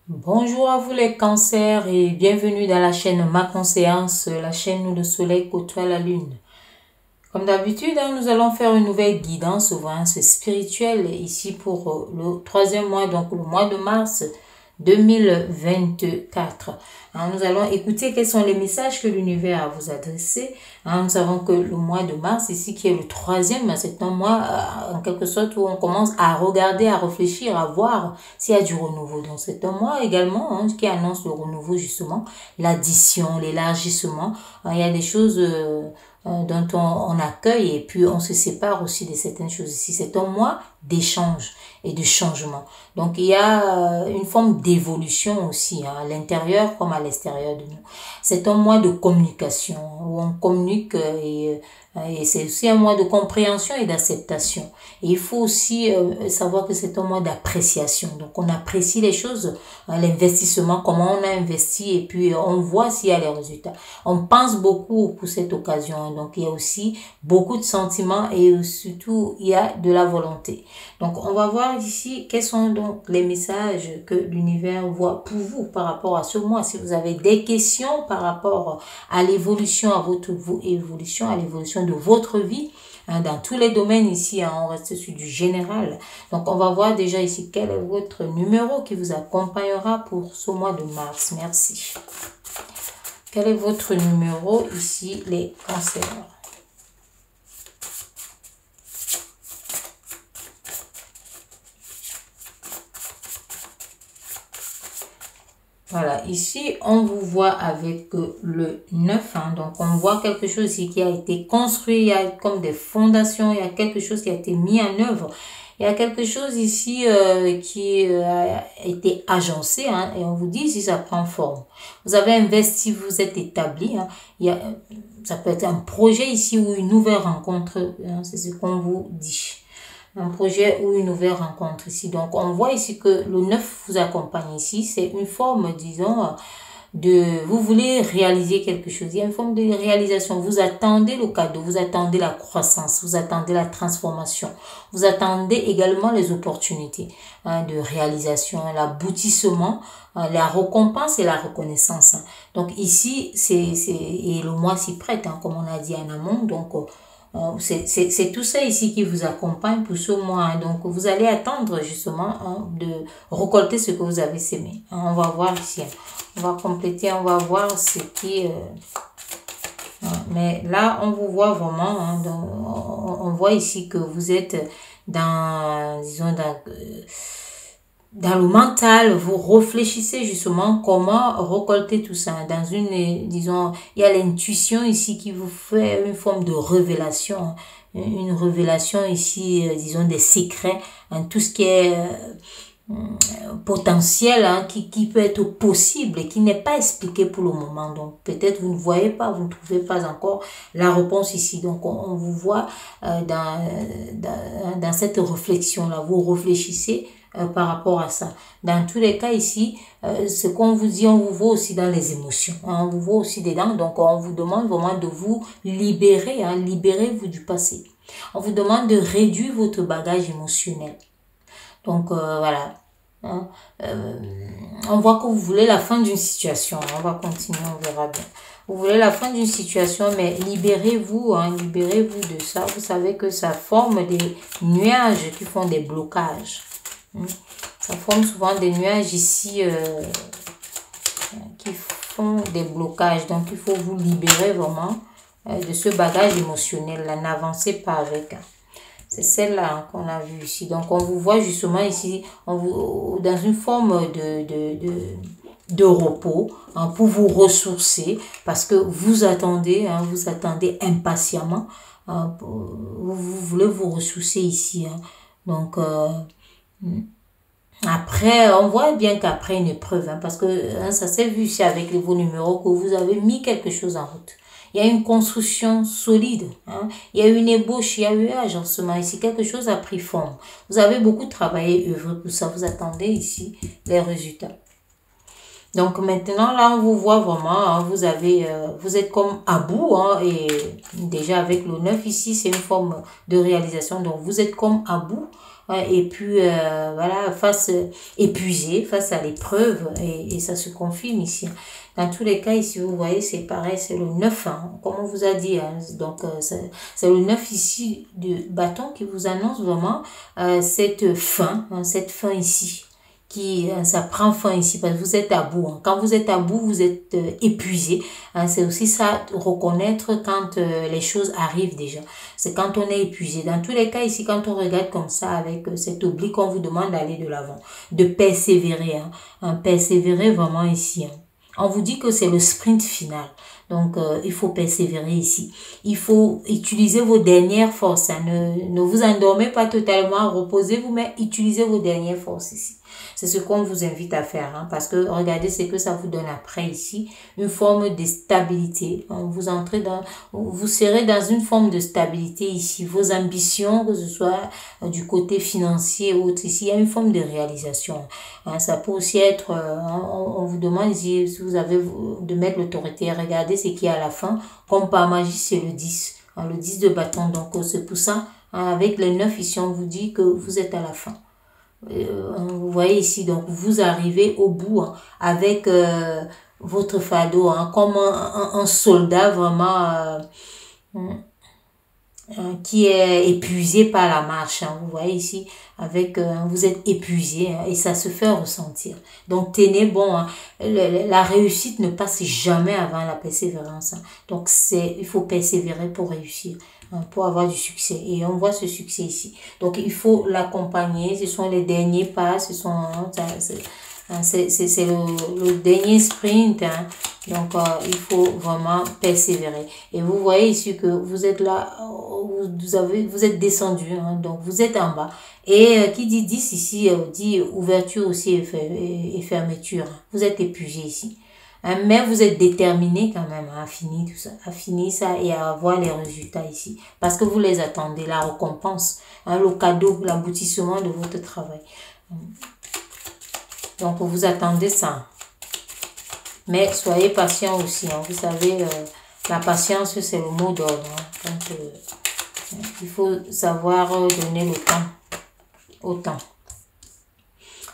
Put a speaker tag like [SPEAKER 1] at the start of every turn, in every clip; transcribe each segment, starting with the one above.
[SPEAKER 1] Bonjour à vous les cancers et bienvenue dans la chaîne Ma Conseillance, la chaîne où le soleil côtoie la lune. Comme d'habitude, nous allons faire une nouvelle guidance, voyance spirituelle ici pour le troisième mois, donc le mois de mars 2024. Nous allons écouter quels sont les messages que l'univers a à vous adresser. Nous savons que le mois de mars, ici qui est le troisième, c'est un mois en quelque sorte où on commence à regarder, à réfléchir, à voir s'il y a du renouveau. Donc c'est un mois également qui annonce le renouveau justement, l'addition, l'élargissement. Il y a des choses dont on accueille et puis on se sépare aussi de certaines choses ici. C'est un mois d'échange et de changement. Donc il y a une forme d'évolution aussi à l'intérieur comme à l'extérieur de nous. C'est un mois de communication où on communique et c'est aussi un mois de compréhension et d'acceptation. Et il faut aussi savoir que c'est un mois d'appréciation. Donc on apprécie les choses, l'investissement, comment on a investi et puis on voit s'il y a les résultats. On pense beaucoup pour cette occasion. Donc il y a aussi beaucoup de sentiments et surtout il y a de la volonté. Donc on va voir ici quels sont donc les messages que l'univers voit pour vous par rapport à ce mois. Si vous avez des questions par rapport à l'évolution, à votre évolution, à l'évolution de votre vie, dans tous les domaines ici, on reste sur du général. Donc on va voir déjà ici quel est votre numéro qui vous accompagnera pour ce mois de mars. Merci. Quel est votre numéro ici, les cancers? Voilà, ici, on vous voit avec le 9. Donc, on voit quelque chose ici qui a été construit. Il y a comme des fondations. Il y a quelque chose qui a été mis en œuvre. Il y a quelque chose ici qui a été agencé. Et on vous dit si ça prend forme. Vous avez investi, vous êtes établi. Ça peut être un projet ici ou une nouvelle rencontre. C'est ce qu'on vous dit. Un projet ou une nouvelle rencontre ici. Donc, on voit ici que le 9 vous accompagne ici. C'est une forme, disons, vous voulez réaliser quelque chose. Il y a une forme de réalisation. Vous attendez le cadeau, vous attendez la croissance, vous attendez la transformation. Vous attendez également les opportunités de réalisation, l'aboutissement, la récompense et la reconnaissance. Donc, ici, et le mois s'y prête, comme on a dit en amont. Donc, c'est tout ça ici qui vous accompagne pour ce mois. Donc, vous allez attendre justement de récolter ce que vous avez sémé. On va voir ici. On va compléter, on va voir ce qui... mais là, on vous voit vraiment. On voit ici que vous êtes disons, dans le mental, vous réfléchissez justement comment récolter tout ça. Disons, il y a l'intuition ici qui vous fait une forme de révélation. Une révélation ici, disons, des secrets, tout ce qui est potentiel, qui peut être possible et qui n'est pas expliqué pour le moment. Donc, peut-être vous ne voyez pas, vous ne trouvez pas encore la réponse ici. Donc, on vous voit dans cette réflexion-là. Vous réfléchissez par rapport à ça. Dans tous les cas ici, ce qu'on vous dit, on vous voit aussi dans les émotions. On vous voit aussi dedans. Donc, on vous demande vraiment de vous libérer. Libérez-vous du passé. On vous demande de réduire votre bagage émotionnel. Donc, voilà. On voit que vous voulez la fin d'une situation. On va continuer, on verra bien. Vous voulez la fin d'une situation, mais libérez-vous, libérez-vous de ça. Vous savez que ça forme des nuages qui font des blocages. Ça forme souvent des nuages ici qui font des blocages. Donc, il faut vous libérer vraiment de ce bagage émotionnel. N'avancez pas avec. C'est celle-là qu'on a vue ici. Donc, on vous voit justement ici dans une forme de repos pour vous ressourcer parce que vous attendez impatiemment. Vous voulez vous ressourcer ici. Donc, après, on voit bien qu'après une épreuve, parce que ça s'est vu ici avec vos numéros que vous avez mis quelque chose en route. Il y a une construction solide. Il y a une ébauche, il y a eu un agencement ici. Quelque chose a pris forme. Vous avez beaucoup travaillé et œuvré pour ça. Vous attendez ici les résultats. Donc maintenant, là, on vous voit vraiment, hein, vous êtes comme à bout, hein, et déjà avec le 9 ici, c'est une forme de réalisation. Donc vous êtes comme à bout, hein, et puis voilà, épuisé face à l'épreuve, et ça se confirme ici. Dans tous les cas, ici, vous voyez, c'est pareil, c'est le 9, hein, comme on vous a dit. Hein, donc c'est le 9 ici de bâton qui vous annonce vraiment cette fin ici. Ça prend fin ici parce que vous êtes à bout. Hein. Quand vous êtes à bout, vous êtes épuisé. Hein. C'est aussi ça, reconnaître quand les choses arrivent déjà. C'est quand on est épuisé. Dans tous les cas, ici, quand on regarde comme ça, avec cet oblique, on vous demande d'aller de l'avant, de persévérer. Hein. Persévérer vraiment ici. Hein. On vous dit que c'est le sprint final. Donc, il faut persévérer ici. Il faut utiliser vos dernières forces. Hein. Ne vous endormez pas totalement, reposez-vous, mais utilisez vos dernières forces ici. C'est ce qu'on vous invite à faire, hein, parce que regardez ce que ça vous donne après ici, une forme de stabilité. Vous serez dans une forme de stabilité ici. Vos ambitions, que ce soit du côté financier ou autre, ici, il y a une forme de réalisation. Hein, ça peut aussi être, on vous demande ici, si vous avez de mettre l'autorité, regardez ce qu'il y a à la fin. Comme par magie, c'est le 10, hein, le 10 de bâton. Donc, c'est pour ça, hein, avec le 9 ici, on vous dit que vous êtes à la fin. Vous voyez ici, donc vous arrivez au bout, hein, avec votre fardeau, hein, comme un soldat vraiment qui est épuisé par la marche. Hein, vous voyez ici, avec vous êtes épuisé, hein, et ça se fait ressentir. Donc tenez bon, hein, la réussite ne passe jamais avant la persévérance. Hein. Donc il faut persévérer pour réussir, hein, pour avoir du succès. Et on voit ce succès ici. Donc il faut l'accompagner. Ce sont les derniers pas. C'est le dernier sprint. Hein. Donc, il faut vraiment persévérer. Et vous voyez ici que vous êtes là, vous êtes descendu, hein, donc vous êtes en bas. Et qui dit 10 ici, dit ouverture aussi et fermeture. Vous êtes épuisé ici. Hein, mais vous êtes déterminé quand même à finir tout ça, à finir ça et à avoir les résultats ici. Parce que vous les attendez, la récompense, hein, le cadeau, l'aboutissement de votre travail. Donc, vous attendez ça. Mais soyez patient aussi. Hein. Vous savez, la patience, c'est le mot d'ordre. Hein. Donc, il faut savoir donner le temps au temps.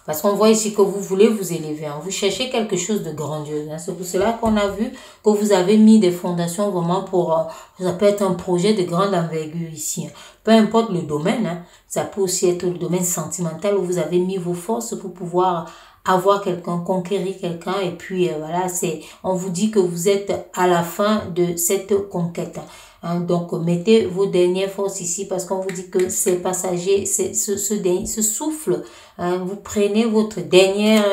[SPEAKER 1] Parce qu'on voit ici que vous voulez vous élever. Hein. Vous cherchez quelque chose de grandiose. Hein. C'est pour cela qu'on a vu que vous avez mis des fondations vraiment pour... ça peut être un projet de grande envergure ici. Hein. Peu importe le domaine. Hein. Ça peut aussi être le domaine sentimental où vous avez mis vos forces pour pouvoir avoir quelqu'un, conquérir quelqu'un. Et puis voilà, on vous dit que vous êtes à la fin de cette conquête. Hein, donc, mettez vos dernières forces ici parce qu'on vous dit que c'est passager, ce souffle. Hein, vous prenez votre dernière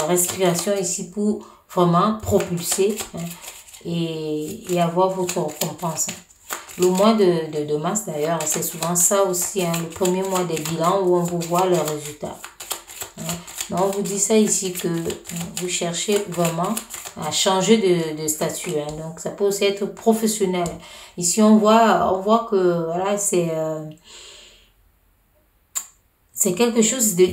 [SPEAKER 1] respiration ici pour vraiment propulser, hein, et avoir votre récompense. Hein. Le mois de mars d'ailleurs, c'est souvent ça aussi, hein, le premier mois des bilans où on vous voit les résultats. Hein. Donc, on vous dit ça ici que vous cherchez vraiment à changer de statut. Hein. Donc, ça peut aussi être professionnel. Ici, on voit que voilà, c'est quelque chose de...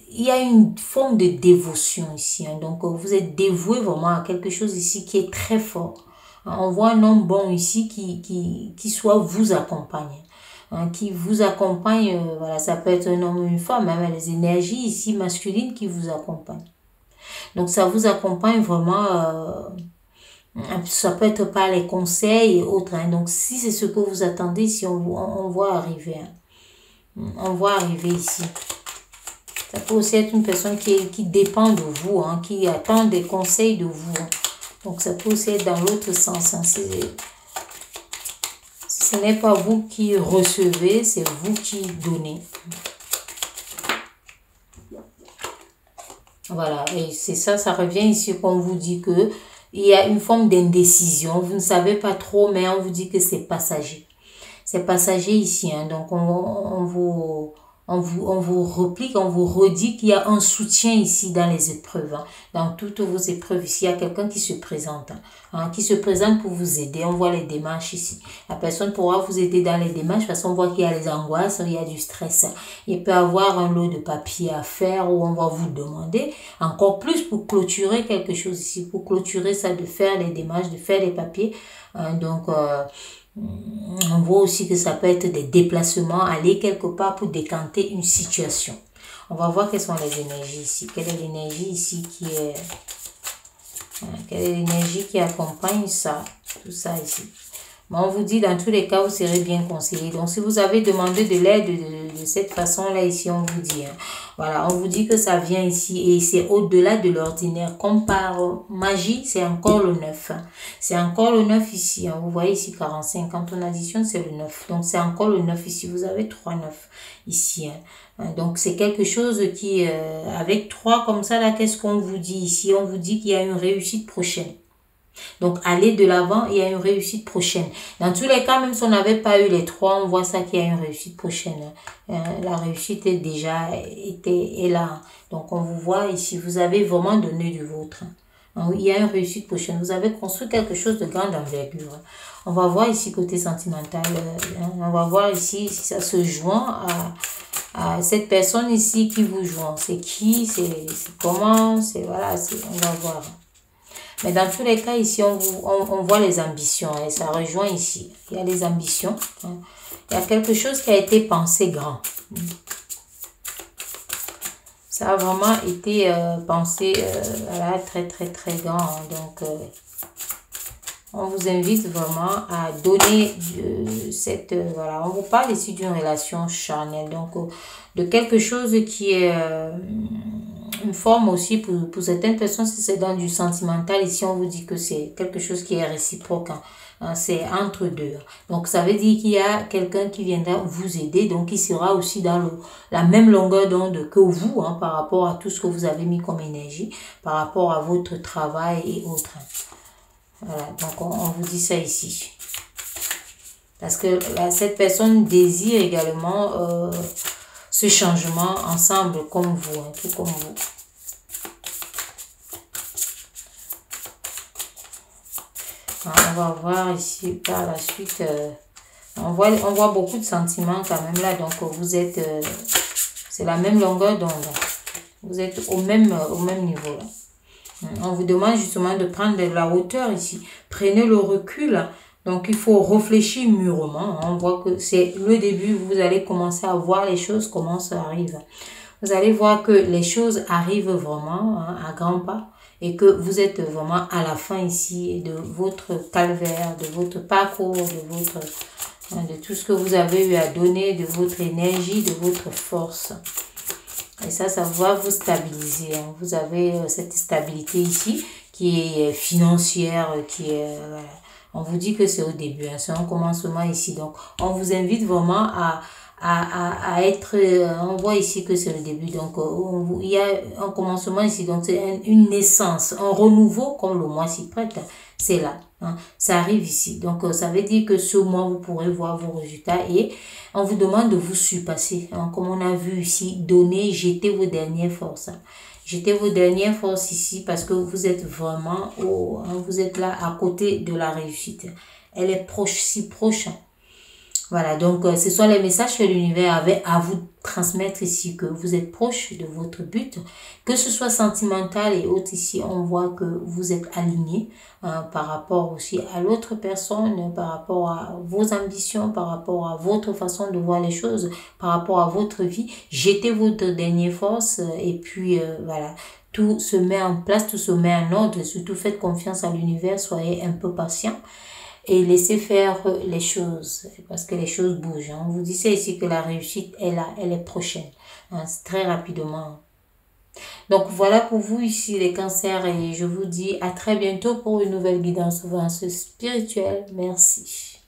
[SPEAKER 1] Il y a une forme de dévotion ici. Hein. Donc, vous êtes dévoué vraiment à quelque chose ici qui est très fort. Hein. On voit un homme bon ici qui soit vous accompagne. Hein, qui vous accompagne, voilà, ça peut être un homme ou une femme, hein, les énergies ici masculines qui vous accompagnent. Donc ça vous accompagne vraiment, ça peut être par les conseils et autres. Hein. Donc si c'est ce que vous attendez, si on voit arriver, hein. On voit arriver ici. Ça peut aussi être une personne qui dépend de vous, hein, qui attend des conseils de vous. Hein. Donc ça peut aussi être dans l'autre sens. Hein. Ce n'est pas vous qui recevez, c'est vous qui donnez. Voilà, et c'est ça, ça revient ici qu'on vous dit que il y a une forme d'indécision. Vous ne savez pas trop, mais on vous dit que c'est passager. C'est passager ici, hein, donc on on vous replique, on vous redit qu'il y a un soutien ici dans les épreuves. Hein. Dans toutes vos épreuves ici, il y a quelqu'un qui se présente. Hein, qui se présente pour vous aider. On voit les démarches ici. La personne pourra vous aider dans les démarches parce qu'on voit qu'il y a les angoisses, il y a du stress. Il peut y avoir un lot de papiers à faire où on va vous demander encore plus pour clôturer quelque chose ici. Pour clôturer ça, de faire les démarches, de faire les papiers. Donc, on voit aussi que ça peut être des déplacements, aller quelque part pour décanter une situation. On va voir quelles sont les énergies ici. Quelle est l'énergie ici qui est... Quelle est l'énergie qui accompagne ça, tout ça ici. Mais on vous dit, dans tous les cas, vous serez bien conseillé. Donc, si vous avez demandé de l'aide de cette façon-là, ici, on vous dit. Hein, voilà, on vous dit que ça vient ici et c'est au-delà de l'ordinaire. Comme par magie, c'est encore le 9. Hein. C'est encore le 9 ici. Hein. Vous voyez ici 45. Quand on additionne, c'est le 9. Donc, c'est encore le 9 ici. Vous avez 3 9 ici. Hein. Donc, c'est quelque chose qui, avec 3 comme ça, là, qu'est-ce qu'on vous dit ici? On vous dit qu'il y a une réussite prochaine. Donc, aller de l'avant, il y a une réussite prochaine. Dans tous les cas, même si on n'avait pas eu les 3, on voit ça qu'il y a une réussite prochaine. La réussite est déjà est là. Donc, on vous voit ici, vous avez vraiment donné du vôtre. Il y a une réussite prochaine. Vous avez construit quelque chose de grande envergure. On va voir ici côté sentimental. On va voir ici si ça se joint à cette personne ici qui vous joint. C'est qui? C'est comment? C'est voilà, on va voir. Mais dans tous les cas, ici, on voit les ambitions. Et ça rejoint ici. Il y a les ambitions. Hein. Il y a quelque chose qui a été pensé grand. Ça a vraiment été pensé voilà, très, très, très grand. Donc, on vous invite vraiment à donner cette... voilà, on vous parle ici d'une relation charnelle. Donc, de quelque chose qui est... une forme aussi pour certaines personnes, si c'est dans du sentimental, ici on vous dit que c'est quelque chose qui est réciproque, hein, c'est entre deux. Donc ça veut dire qu'il y a quelqu'un qui viendra vous aider, donc qui sera aussi dans la même longueur d'onde que vous, hein, par rapport à tout ce que vous avez mis comme énergie, par rapport à votre travail et autres. Voilà, donc on vous dit ça ici. Parce que là, cette personne désire également... ce changement ensemble comme vous, hein, tout comme vous. On va voir ici par la suite. On voit beaucoup de sentiments quand même là. Donc vous êtes... c'est la même longueur d'onde. Vous êtes au même niveau là. On vous demande justement de prendre de la hauteur ici. Prenez le recul. Donc, il faut réfléchir mûrement. On voit que c'est le début. Vous allez commencer à voir les choses, comment ça arrive. Vous allez voir que les choses arrivent vraiment, hein, à grands pas. Et que vous êtes vraiment à la fin ici de votre calvaire, de votre parcours, de tout ce que vous avez eu à donner, de votre énergie, de votre force. Et ça va vous stabiliser. Hein. Vous avez cette stabilité ici qui est financière, qui est... voilà. On vous dit que c'est au début, hein, c'est un commencement ici. Donc, on vous invite vraiment à être... on voit ici que c'est le début. Donc, il y a un commencement ici. Donc, c'est une naissance, un renouveau, comme le mois s'y prête. C'est là. Hein, ça arrive ici. Donc, ça veut dire que ce mois, vous pourrez voir vos résultats. Et on vous demande de vous surpasser. Hein, comme on a vu ici, donner, jeter vos dernières forces. Hein. Jetez vos dernières forces ici parce que vous êtes vraiment vous êtes là à côté de la réussite. Elle est proche, si proche. Voilà, donc ce sont les messages que l'univers avait à vous transmettre ici, que vous êtes proche de votre but, que ce soit sentimental et autres ici, on voit que vous êtes aligné par rapport aussi à l'autre personne, par rapport à vos ambitions, par rapport à votre façon de voir les choses, par rapport à votre vie. Jetez votre dernière force et puis voilà. Tout se met en place, tout se met en ordre, surtout faites confiance à l'univers, soyez un peu patient. Et laissez faire les choses, parce que les choses bougent. Hein. On vous dit ça ici que la réussite est là, elle est prochaine, hein, très rapidement. Donc voilà pour vous ici les cancers et je vous dis à très bientôt pour une nouvelle guidance spirituelle. Merci.